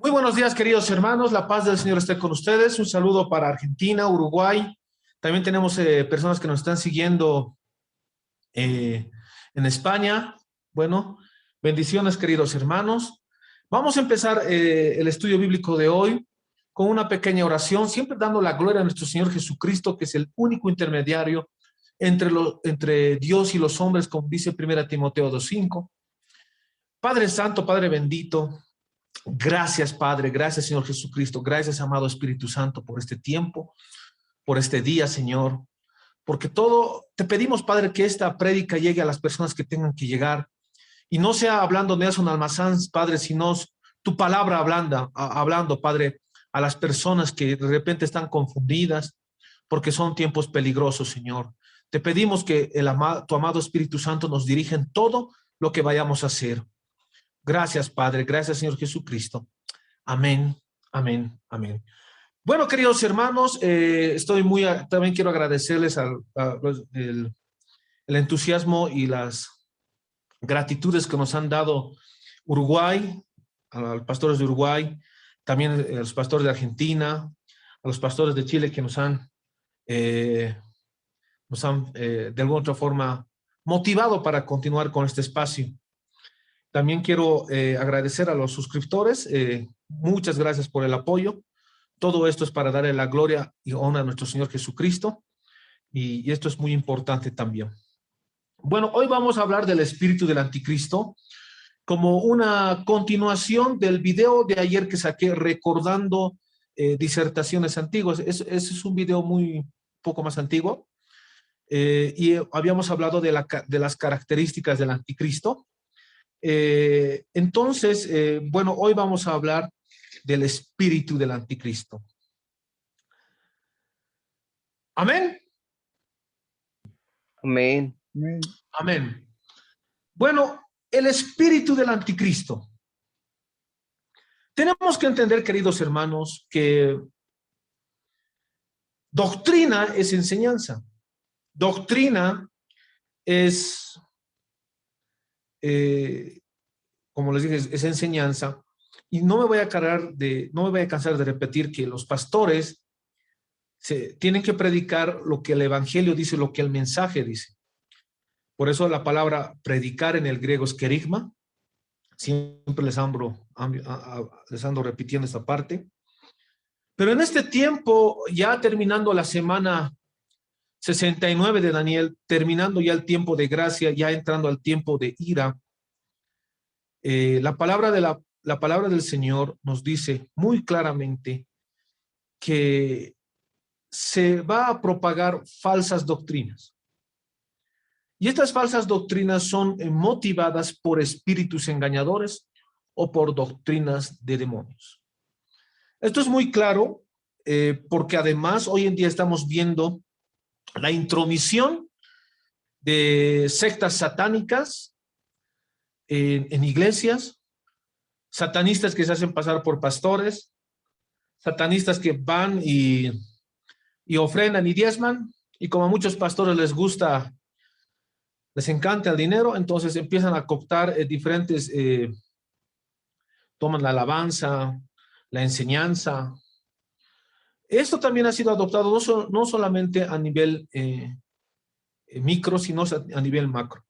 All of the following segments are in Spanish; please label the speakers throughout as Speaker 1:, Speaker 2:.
Speaker 1: Muy buenos días, queridos hermanos. La paz del Señor esté con ustedes. Un saludo para Argentina, Uruguay. También tenemos personas que nos están siguiendo eh, en España. Bueno, bendiciones, queridos hermanos. Vamos a empezar el estudio bíblico de hoy con una pequeña oración, siempre dando la gloria a nuestro Señor Jesucristo, que es el único intermediario entre Dios y los hombres, como dice 1 Timoteo 2:5. Padre Santo, Padre bendito, gracias, Padre. Gracias, Señor Jesucristo. Gracias, amado Espíritu Santo, por este tiempo, por este día, Señor. Porque todo, te pedimos, Padre, que esta prédica llegue a las personas que tengan que llegar. Y no sea hablando Nelson Almazán, Padre, sino tu palabra hablando, Padre, a las personas que de repente están confundidas, porque son tiempos peligrosos, Señor. Te pedimos que tu amado Espíritu Santo nos dirija en todo lo que vayamos a hacer. Gracias, Padre. Gracias, Señor Jesucristo. Amén, amén, amén. Bueno, queridos hermanos, también quiero agradecerles el entusiasmo y las gratitudes que nos han dado Uruguay, a los pastores de Uruguay, también a los pastores de Argentina, a los pastores de Chile que eh, de alguna otra forma motivado para continuar con este espacio. También quiero agradecer a los suscriptores. Muchas gracias por el apoyo. Todo esto es para darle la gloria y honra a nuestro Señor Jesucristo. Y esto es muy importante también. Bueno, hoy vamos a hablar del espíritu del anticristo como una continuación del video de ayer que saqué recordando disertaciones antiguas. Ese es un video muy poco más antiguo. Y habíamos hablado de las características del anticristo. Bueno, hoy vamos a hablar del espíritu del anticristo. Amén.
Speaker 2: Amén.
Speaker 1: Amén. Bueno, el espíritu del anticristo. Tenemos que entender, queridos hermanos, que doctrina es enseñanza. Doctrina es, como les dije, es enseñanza. Y no me voy a cansar de repetir que los pastores tienen que predicar lo que el evangelio dice, lo que el mensaje dice. Por eso la palabra predicar en el griego es kerigma. Siempre les ando repitiendo esta parte. Pero en este tiempo, ya terminando la semana 69 de Daniel, terminando ya el tiempo de gracia, ya entrando al tiempo de ira, la palabra del Señor nos dice muy claramente que se va a propagar falsas doctrinas. Y estas falsas doctrinas son motivadas por espíritus engañadores o por doctrinas de demonios. Esto es muy claro porque además hoy en día estamos viendo la intromisión de sectas satánicas en iglesias, satanistas que se hacen pasar por pastores, satanistas que van y ofrendan y diezman, y como a muchos pastores les encanta el dinero, entonces empiezan a cooptar toman la alabanza, la enseñanza. Esto también ha sido adoptado no solamente a nivel micro, sino a nivel macro,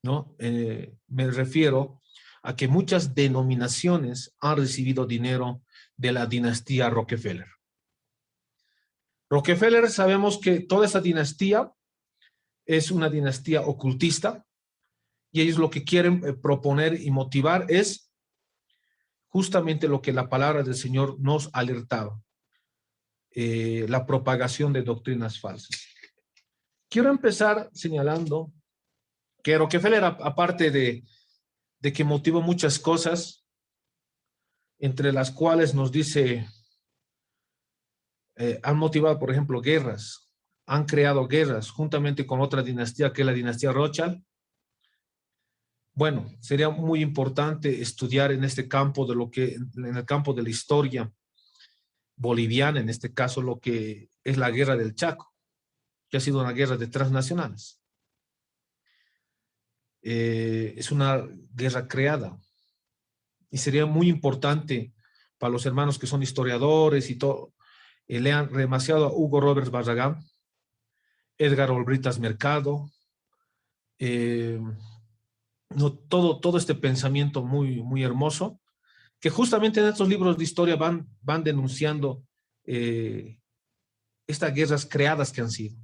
Speaker 1: ¿no? Me refiero a que muchas denominaciones han recibido dinero de la dinastía Rockefeller. Rockefeller, sabemos que toda esa dinastía es una dinastía ocultista y ellos lo que quieren proponer y motivar es justamente lo que la palabra del Señor nos alertaba, la propagación de doctrinas falsas. Quiero empezar señalando que Rockefeller, aparte de que motivó muchas cosas, entre las cuales nos dice, han motivado, por ejemplo, guerras, han creado guerras juntamente con otra dinastía que es la dinastía Rothschild. Bueno, sería muy importante estudiar en este campo en el campo de la historia boliviana, en este caso lo que es la guerra del Chaco, que ha sido una guerra de transnacionales. Es una guerra creada y sería muy importante para los hermanos que son historiadores y todo, lean demasiado a Hugo Roberts Barragán, Edgar Olbritas Mercado, no, todo este pensamiento muy hermoso, que justamente en estos libros de historia van denunciando estas guerras creadas que han sido,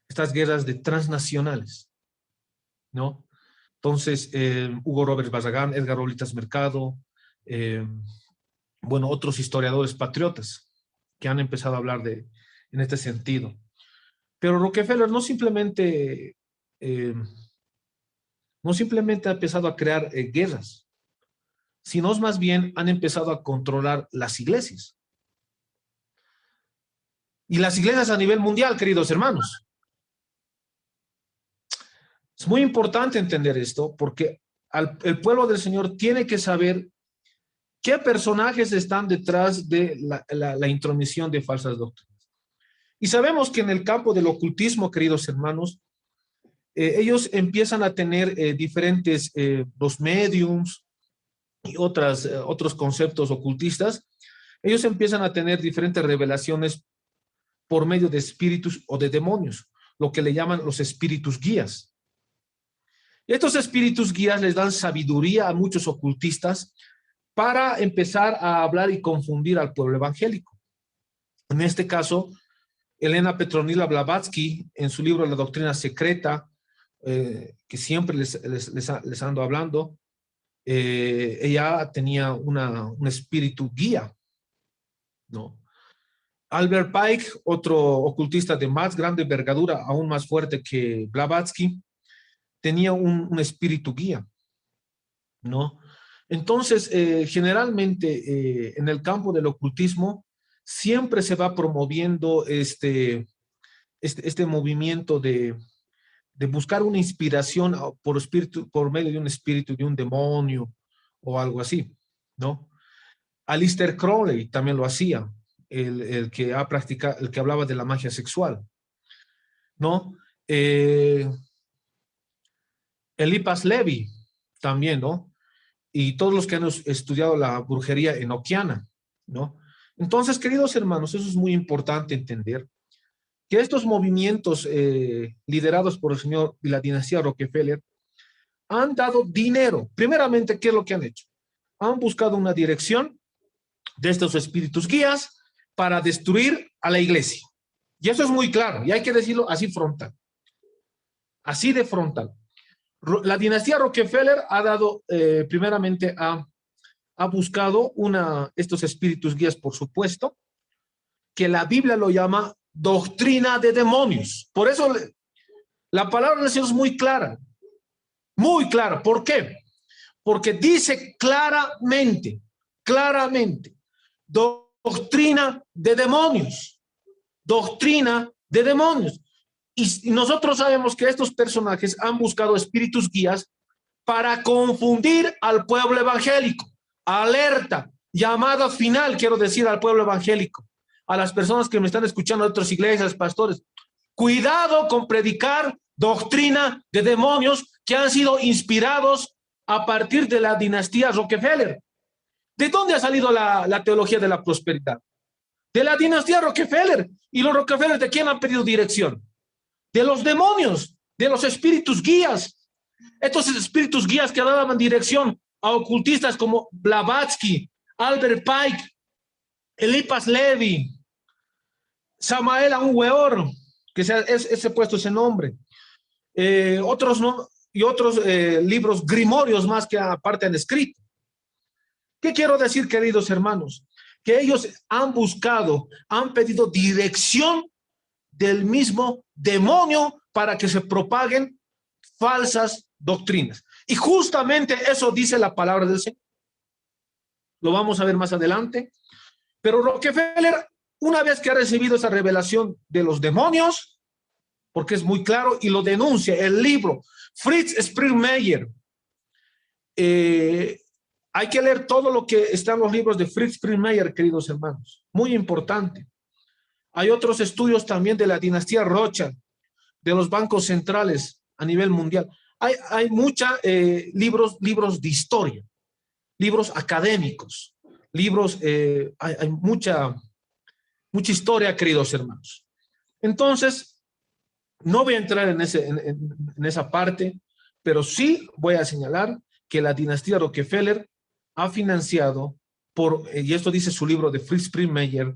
Speaker 1: estas guerras de transnacionales, ¿no? Entonces, Hugo Roberts Barragán, Edgar Olbritas Mercado, bueno, otros historiadores patriotas que han empezado a hablar en este sentido. Pero Rockefeller no simplemente ha empezado a crear guerras, sino más bien han empezado a controlar las iglesias. Y las iglesias a nivel mundial, queridos hermanos. Es muy importante entender esto porque el pueblo del Señor tiene que saber qué personajes están detrás de la intromisión de falsas doctrinas. Y sabemos que en el campo del ocultismo, queridos hermanos, ellos empiezan a tener diferentes, los mediums y otros conceptos ocultistas. Ellos empiezan a tener diferentes revelaciones por medio de espíritus o de demonios, lo que le llaman los espíritus guías. Y estos espíritus guías les dan sabiduría a muchos ocultistas para empezar a hablar y confundir al pueblo evangélico. En este caso, Elena Petronila Blavatsky, en su libro La Doctrina Secreta, que siempre les ando hablando, ella tenía un espíritu guía, ¿no? Albert Pike, otro ocultista de más grande envergadura, aún más fuerte que Blavatsky, tenía un espíritu guía, ¿no? Entonces, generalmente en el campo del ocultismo siempre se va promoviendo este movimiento de buscar una inspiración por medio de un espíritu, de un demonio o algo así, ¿no? Aleister Crowley también lo hacía, el que hablaba de la magia sexual, ¿no? Eliphas Levi también, ¿no? Y todos los que han estudiado la brujería enoquiana, ¿no? Entonces, queridos hermanos, eso es muy importante entender, que estos movimientos liderados por el señor y la dinastía Rockefeller han dado dinero. Primeramente, ¿qué es lo que han hecho? Han buscado una dirección de estos espíritus guías para destruir a la iglesia. Y eso es muy claro, y hay que decirlo así frontal. Así de frontal. La dinastía Rockefeller ha dado, primeramente, ha buscado estos espíritus guías, por supuesto, que la Biblia lo llama doctrina de demonios. Por eso la palabra del Señor es muy clara. Muy clara. ¿Por qué? Porque dice claramente, doctrina de demonios. Doctrina de demonios. Y nosotros sabemos que estos personajes han buscado espíritus guías para confundir al pueblo evangélico. Alerta, llamada final, quiero decir al pueblo evangélico, a las personas que me están escuchando de otras iglesias, pastores. Cuidado con predicar doctrina de demonios que han sido inspirados a partir de la dinastía Rockefeller. ¿De dónde ha salido la teología de la prosperidad? De la dinastía Rockefeller. ¿Y los Rockefeller de quién han pedido dirección? De los demonios, de los espíritus guías. Estos espíritus guías que daban dirección a ocultistas como Blavatsky, Albert Pike, Eliphas Levi, Samael Aun Weor, que se ha puesto ese nombre. Otros no, y otros libros grimorios más que aparte han escrito. ¿Qué quiero decir, queridos hermanos? Que ellos han pedido dirección del mismo demonio para que se propaguen falsas doctrinas. Y justamente eso dice la palabra del Señor. Lo vamos a ver más adelante. Pero Rockefeller, una vez que ha recibido esa revelación de los demonios, porque es muy claro y lo denuncia el libro Fritz Springmeier, hay que leer todo lo que está en los libros de Fritz Springmeier, queridos hermanos. Muy importante. Hay otros estudios también de la dinastía Rothschild, de los bancos centrales a nivel mundial. Hay muchos libros de historia, libros académicos. libros, hay mucha historia, queridos hermanos. Entonces, no voy a entrar en esa parte, pero sí voy a señalar que la dinastía Rockefeller ha financiado, y esto dice su libro de Fritz Springmeier,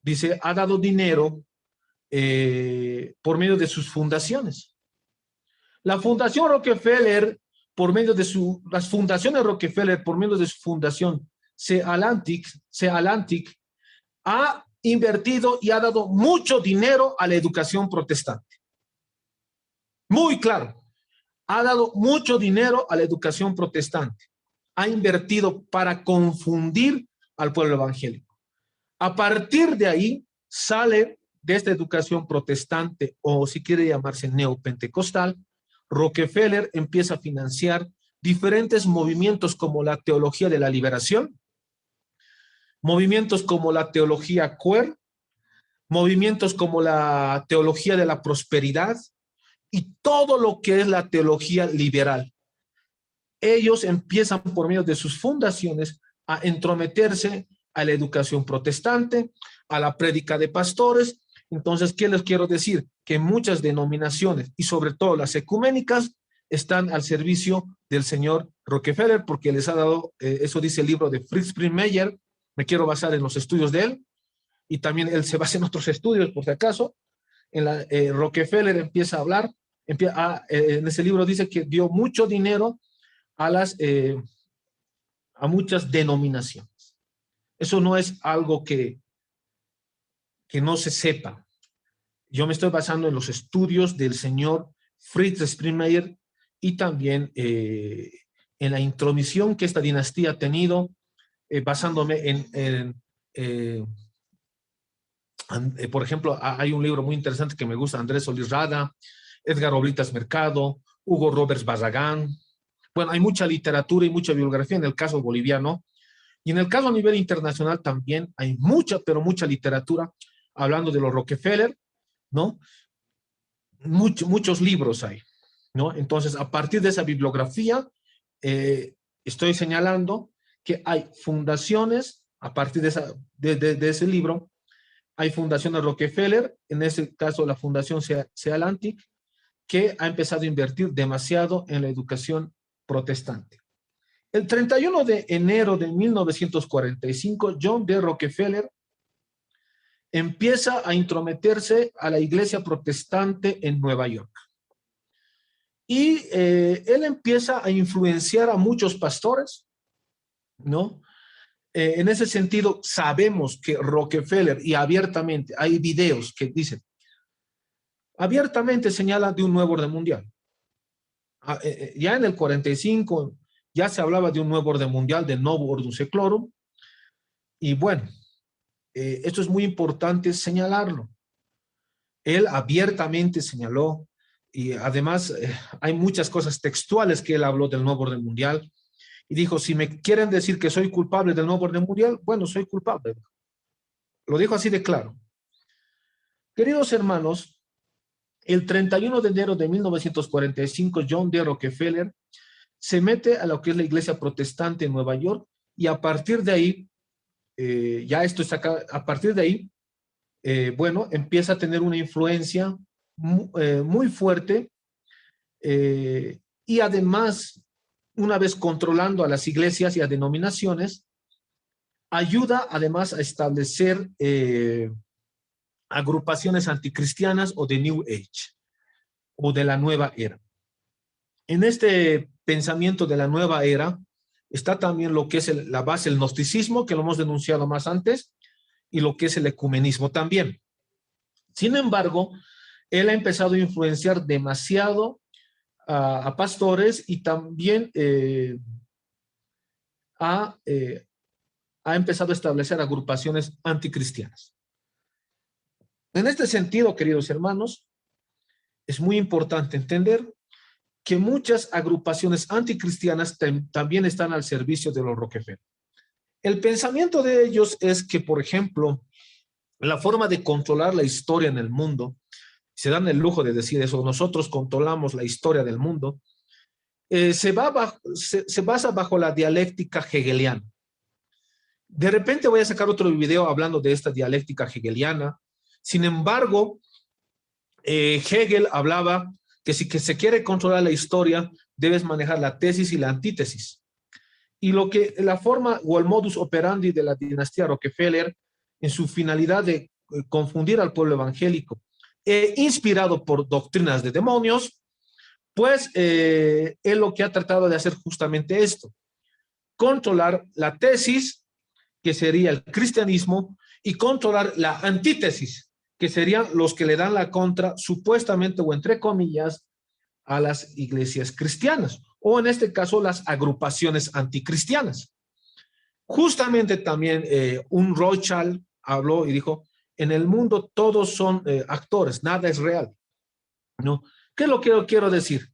Speaker 1: dice, ha dado dinero por medio de sus fundaciones. La Fundación Rockefeller, por medio de las fundaciones Rockefeller, por medio de su fundación C-Atlantic, ha invertido y ha dado mucho dinero a la educación protestante. Muy claro, ha dado mucho dinero a la educación protestante. Ha invertido para confundir al pueblo evangélico. A partir de ahí sale de esta educación protestante, o si quiere llamarse neopentecostal, Rockefeller empieza a financiar diferentes movimientos como la teología de la liberación, movimientos como la teología queer, movimientos como la teología de la prosperidad y todo lo que es la teología liberal. Ellos empiezan por medio de sus fundaciones a entrometerse a la educación protestante, a la prédica de pastores. Entonces, ¿qué les quiero decir? Que muchas denominaciones y sobre todo las ecuménicas están al servicio del señor Rockefeller porque les ha dado, eso dice el libro de Fritz Springmeier, me quiero basar en los estudios de él y también él se basa en otros estudios por si acaso. Rockefeller empieza a hablar, en ese libro dice que dio mucho dinero a muchas denominaciones. Eso no es algo que no se sepa. Yo me estoy basando en los estudios del señor Fritz Springmeier y también en la intromisión que esta dinastía ha tenido, basándome por ejemplo, hay un libro muy interesante que me gusta, Andrés Solís Rada, Edgar Oblitas Mercado, Hugo Roberts Barragán. Bueno, hay mucha literatura y mucha bibliografía en el caso boliviano. Y en el caso a nivel internacional también hay mucha, pero mucha literatura hablando de los Rockefeller, ¿no? Muchos libros hay, ¿no? Entonces, a partir de esa bibliografía, estoy señalando que hay fundaciones, a partir de ese libro, hay fundaciones Rockefeller, en ese caso la fundación C-Atlantic, que ha empezado a invertir demasiado en la educación protestante. El 31 de enero de 1945, John D. Rockefeller empieza a intrometerse a la iglesia protestante en Nueva York. Y él empieza a influenciar a muchos pastores, ¿no? En ese sentido, sabemos que Rockefeller, y abiertamente, hay videos que dicen, abiertamente señala de un nuevo orden mundial. Ya en el 45 ya se hablaba de un nuevo orden mundial, de Novo Ordum Seclorum, y bueno, esto es muy importante señalarlo. Él abiertamente señaló, y además hay muchas cosas textuales que él habló del nuevo orden mundial, y dijo, si me quieren decir que soy culpable del nuevo orden mundial, bueno, soy culpable. Lo dijo así de claro. Queridos hermanos, el 31 de enero de 1945, John D. Rockefeller se mete a lo que es la iglesia protestante en Nueva York y a partir de ahí, ya esto está acá, a partir de ahí, bueno, empieza a tener una influencia muy fuerte y además, una vez controlando a las iglesias y a denominaciones, ayuda además a establecer agrupaciones anticristianas o de New Age o de la nueva era. En este pensamiento de la nueva era está también lo que es la base del gnosticismo, que lo hemos denunciado más antes, y lo que es el ecumenismo también. Sin embargo, él ha empezado a influenciar demasiado a pastores y también ha empezado a establecer agrupaciones anticristianas. En este sentido, queridos hermanos, es muy importante entender que muchas agrupaciones anticristianas también están al servicio de los Rockefeller. El pensamiento de ellos es que, por ejemplo, la forma de controlar la historia en el mundo, se dan el lujo de decir eso, nosotros controlamos la historia del mundo, se basa bajo la dialéctica hegeliana. De repente voy a sacar otro video hablando de esta dialéctica hegeliana. Sin embargo, Hegel hablaba que si que se quiere controlar la historia, debes manejar la tesis y la antítesis. Y la forma o el modus operandi de la dinastía Rockefeller, en su finalidad de confundir al pueblo evangélico, inspirado por doctrinas de demonios, pues es lo que ha tratado de hacer justamente esto: controlar la tesis, que sería el cristianismo, y controlar la antítesis, que serían los que le dan la contra, supuestamente o entre comillas, a las iglesias cristianas, o en este caso las agrupaciones anticristianas. Justamente también un Rothschild habló y dijo: en el mundo todos son actores, nada es real, ¿no? ¿Qué es lo que yo quiero decir?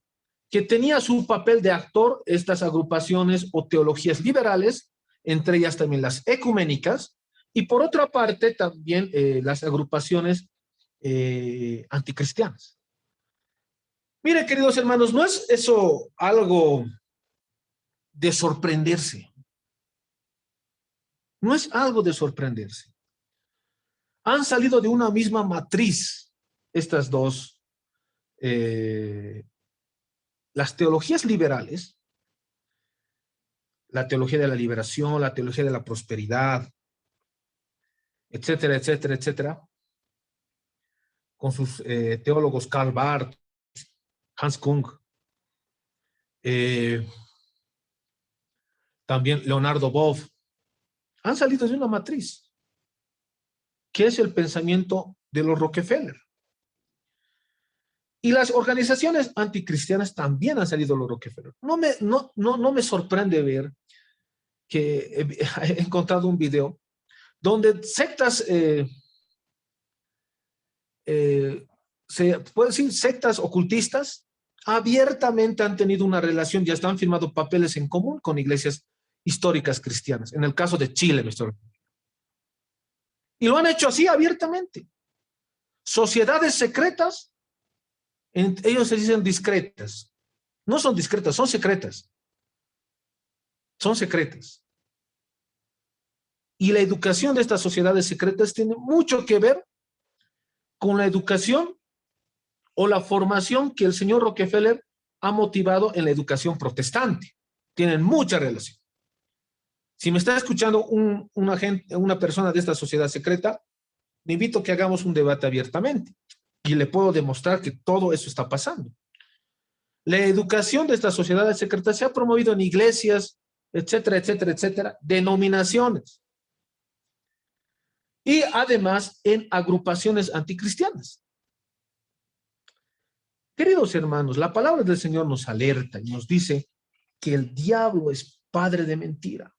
Speaker 1: Que tenía su papel de actor estas agrupaciones o teologías liberales, entre ellas también las ecuménicas, y por otra parte también las agrupaciones anticristianas. Mire, queridos hermanos, no es eso algo de sorprenderse. No es algo de sorprenderse. Han salido de una misma matriz estas dos, las teologías liberales, la teología de la liberación, la teología de la prosperidad, etcétera, etcétera, etcétera, con sus teólogos Karl Barth, Hans Kung, también Leonardo Boff, han salido de una matriz, que es el pensamiento de los Rockefeller. Y las organizaciones anticristianas también han salido de los Rockefeller. No me sorprende ver que he encontrado un video donde sectas, se puede decir sectas ocultistas, abiertamente han tenido una relación, ya están firmando papeles en común con iglesias históricas cristianas. En el caso de Chile, y lo han hecho así abiertamente. Sociedades secretas, ellos se dicen discretas. No son discretas, son secretas. Son secretas. Y la educación de estas sociedades secretas tiene mucho que ver con la educación o la formación que el señor Rockefeller ha motivado en la educación protestante. Tienen mucha relación. Si me está escuchando una persona de esta sociedad secreta, le invito a que hagamos un debate abiertamente y le puedo demostrar que todo eso está pasando. La educación de estas sociedades secretas se ha promovido en iglesias, etcétera, etcétera, etcétera, denominaciones. Y además en agrupaciones anticristianas. Queridos hermanos, la palabra del Señor nos alerta y nos dice que el diablo es padre de mentira.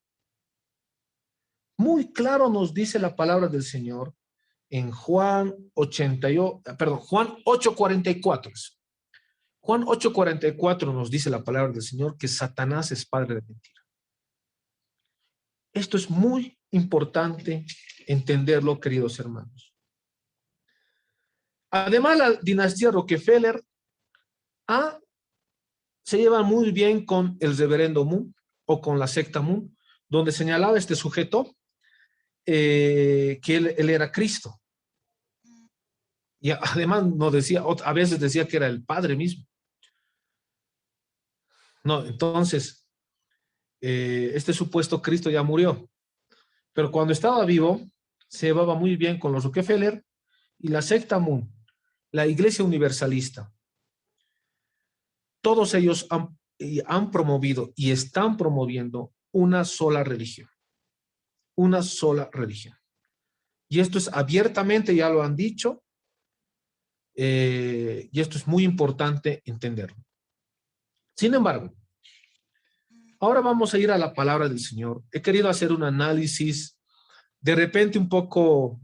Speaker 1: Muy claro nos dice la palabra del Señor en Juan 8:44. Juan 8:44 nos dice la palabra del Señor que Satanás es padre de mentira. Esto es muy importante entenderlo, queridos hermanos. Además, la dinastía Rockefeller se lleva muy bien con el reverendo Moon o con la secta Moon, donde señalaba este sujeto que él era Cristo. Y además no decía, a veces decía que era el Padre mismo. No, entonces, este supuesto Cristo ya murió. Pero cuando estaba vivo, se llevaba muy bien con los Rockefeller y la secta Moon, la Iglesia Universalista. Todos ellos han promovido y están promoviendo una sola religión. Una sola religión. Y esto es abiertamente, ya lo han dicho, y esto es muy importante entenderlo. Sin embargo, ahora vamos a ir a la palabra del Señor. He querido hacer un análisis de repente un poco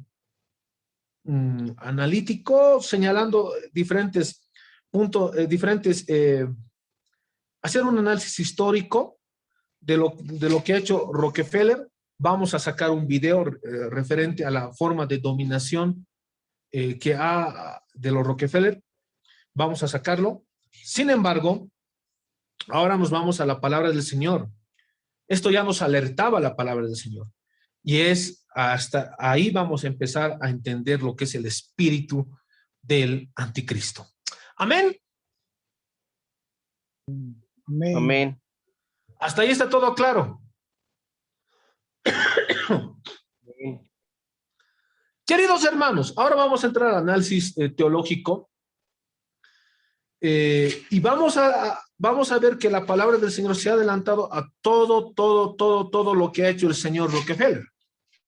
Speaker 1: analítico, señalando diferentes puntos, hacer un análisis histórico de lo que ha hecho Rockefeller. Vamos a sacar un video referente a la forma de dominación de los Rockefeller. Vamos a sacarlo. Sin embargo, ahora nos vamos a la palabra del Señor. Esto ya nos alertaba la palabra del Señor. Y es hasta ahí vamos a empezar a entender lo que es el espíritu del anticristo. Amén.
Speaker 2: Amén.
Speaker 3: Amén.
Speaker 1: Hasta ahí está todo claro.
Speaker 3: Amén.
Speaker 1: Queridos hermanos, ahora vamos a entrar al análisis teológico y vamos a ver que la palabra del Señor se ha adelantado a todo lo que ha hecho el señor Rockefeller.